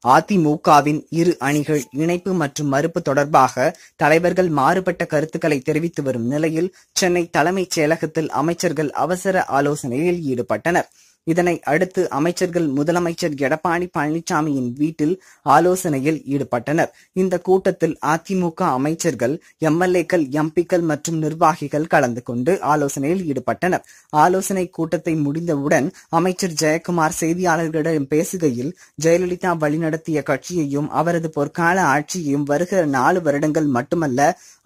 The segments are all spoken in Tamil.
அதிமுகவின் இரு அணிகள் இணைப்பு மற்றும் மறுப்பு தொடர்பாக தலைவர்கள் மாறுபட்ட கருத்துக்களை தெரிவித்து வரும் நிலையில் சென்னை தலைமைச் செயலகத்தில் அமைச்சர்கள் அவசர ஆலோசனையில் ஈடுபட்டனர். இதனை அடுத்து அமைச்சர்கள் முதலமைச்சர் எடப்பாடி பழனிசாமியின் வீட்டில் ஆலோசனையில் ஈடுபட்டனர். இந்த கூட்டத்தில் அதிமுக அமைச்சர்கள், எம்எல்ஏக்கள், எம்பிக்கள் மற்றும் நிர்வாகிகள் கலந்து கொண்டு ஆலோசனையில் ஈடுபட்டனர். ஆலோசனை கூட்டத்தை முடிந்தவுடன் அமைச்சர் ஜெயக்குமார் செய்தியாளர்களிடம் பேசுகையில், ஜெயலலிதா வழிநடத்திய கட்சியையும் அவரது பொற்கால ஆட்சியையும் வருகிற 4 வருடங்கள் மட்டுமல்ல,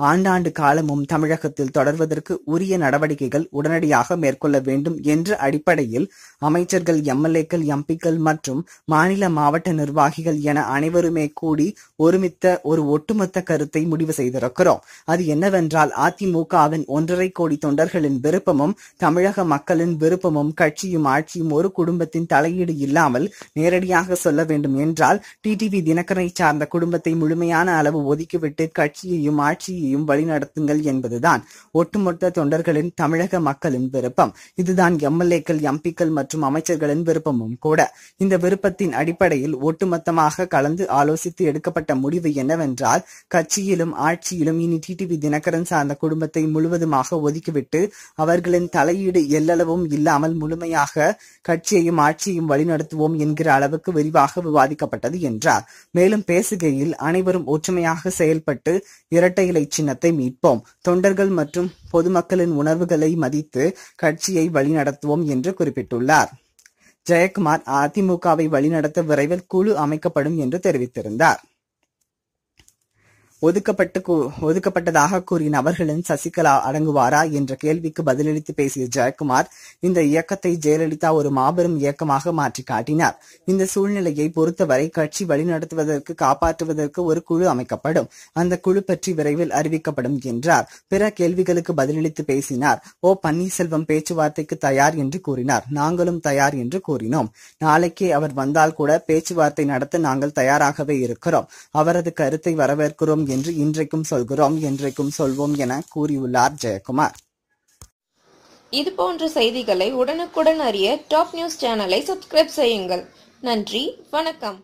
ஆண்டாண்டு காலமும் தமிழகத்தில் தொடர்வதற்கு உரிய நடவடிக்கைகள் உடனடியாக மேற்கொள்ள வேண்டும் என்ற அடிப்படையில் அமைச்சர்கள், எம்எல்ஏக்கள், எம்பிக்கள் மற்றும் மாநில மாவட்ட நிர்வாகிகள் என அனைவருமே கூடி ஒருமித்த ஒரு ஒட்டுமொத்த கருத்தை முடிவு செய்திருக்கிறோம். அது என்னவென்றால், அதிமுகவின் 1.5 கோடி தொண்டர்களின் விருப்பமும் தமிழக மக்களின் விருப்பமும் கட்சியும் ஆட்சியும் ஒரு குடும்பத்தின் தலையீடு இல்லாமல் நேரடியாக சொல்ல வேண்டும் என்றால் டிடிவி தினகரனை சார்ந்த குடும்பத்தை முழுமையான அளவு ஒதுக்கிவிட்டு கட்சியையும் ஆட்சியையும் வழிநடத்துங்கள் என்பதுதான் ஒட்டுமொத்த தொண்டர்களின், தமிழக மக்களின் விருப்பம். இதுதான் எம்எல்ஏக்கள், எம்பிக்கள் மற்றும் அமைச்சர்களின் விருப்பமும் கூட. இந்த விருப்பத்தின் அடிப்படையில் ஒட்டுமொத்தமாக கலந்து ஆலோசித்து எடுக்கப்பட்ட முடிவு என்னவென்றால், கட்சியிலும் ஆட்சியிலும் இனி டிடிவி தினகரன் சார்ந்த குடும்பத்தை முழுவதுமாக ஒதுக்கிவிட்டு அவர்களின் தலையீடு எல்லளவும் இல்லாமல் முழுமையாக கட்சியையும் ஆட்சியையும் வழிநடத்துவோம் என்கிற அளவுக்கு விரிவாக விவாதிக்கப்பட்டது என்றார். மேலும் பேசுகையில், அனைவரும் ஒற்றுமையாக செயல்பட்டு இரட்டை இலை சின்னத்தை மீட்போம், தொண்டர்கள் மற்றும் பொதுமக்களின் உணர்வுகளை மதித்து கட்சியை வழிநடத்துவோம் என்று குறிப்பிட்டுள்ளார். ஜெயக்குமார் அதிமுகவை வழிநடத்த விரைவில் குழு அமைக்கப்படும் என்று தெரிவித்திருந்தார். ஒதுக்கப்பட்டதாக கூறிய நபர்களின் சசிகலா அடங்குவாரா என்ற கேள்விக்கு பதிலளித்து பேசிய ஜெயக்குமார், இந்த இயக்கத்தை ஜெயலலிதா ஒரு மாபெரும் இயக்கமாக மாற்றி காட்டினார். இந்த சூழ்நிலையை பொறுத்தவரை கட்சி வழிநடத்துவதற்கு, காப்பாற்றுவதற்கு ஒரு குழு அமைக்கப்படும். அந்த குழு பற்றி விரைவில் அறிவிக்கப்படும் என்றார். பிற கேள்விகளுக்கு பதிலளித்து பேசினார். ஓ பன்னீர்செல்வம் பேச்சுவார்த்தைக்கு தயார் என்று கூறினார். நாங்களும் தயார் என்று கூறினோம். நாளைக்கே அவர் வந்தால் கூட பேச்சுவார்த்தை நடத்த நாங்கள் தயாராகவே இருக்கிறோம். அவரது கருத்தை வரவேற்கிறோம் என்று இன்றைக்கும் சொல்கிறோம், என்றைக்கும் சொல்வோம் என கூறியுள்ளார் ஜெயக்குமார். இதுபோன்ற செய்திகளை உடனுக்குடன் அறிய டாப் நியூஸ் சேனலை சப்ஸ்கிரைப் செய்யுங்கள். நன்றி, வணக்கம்.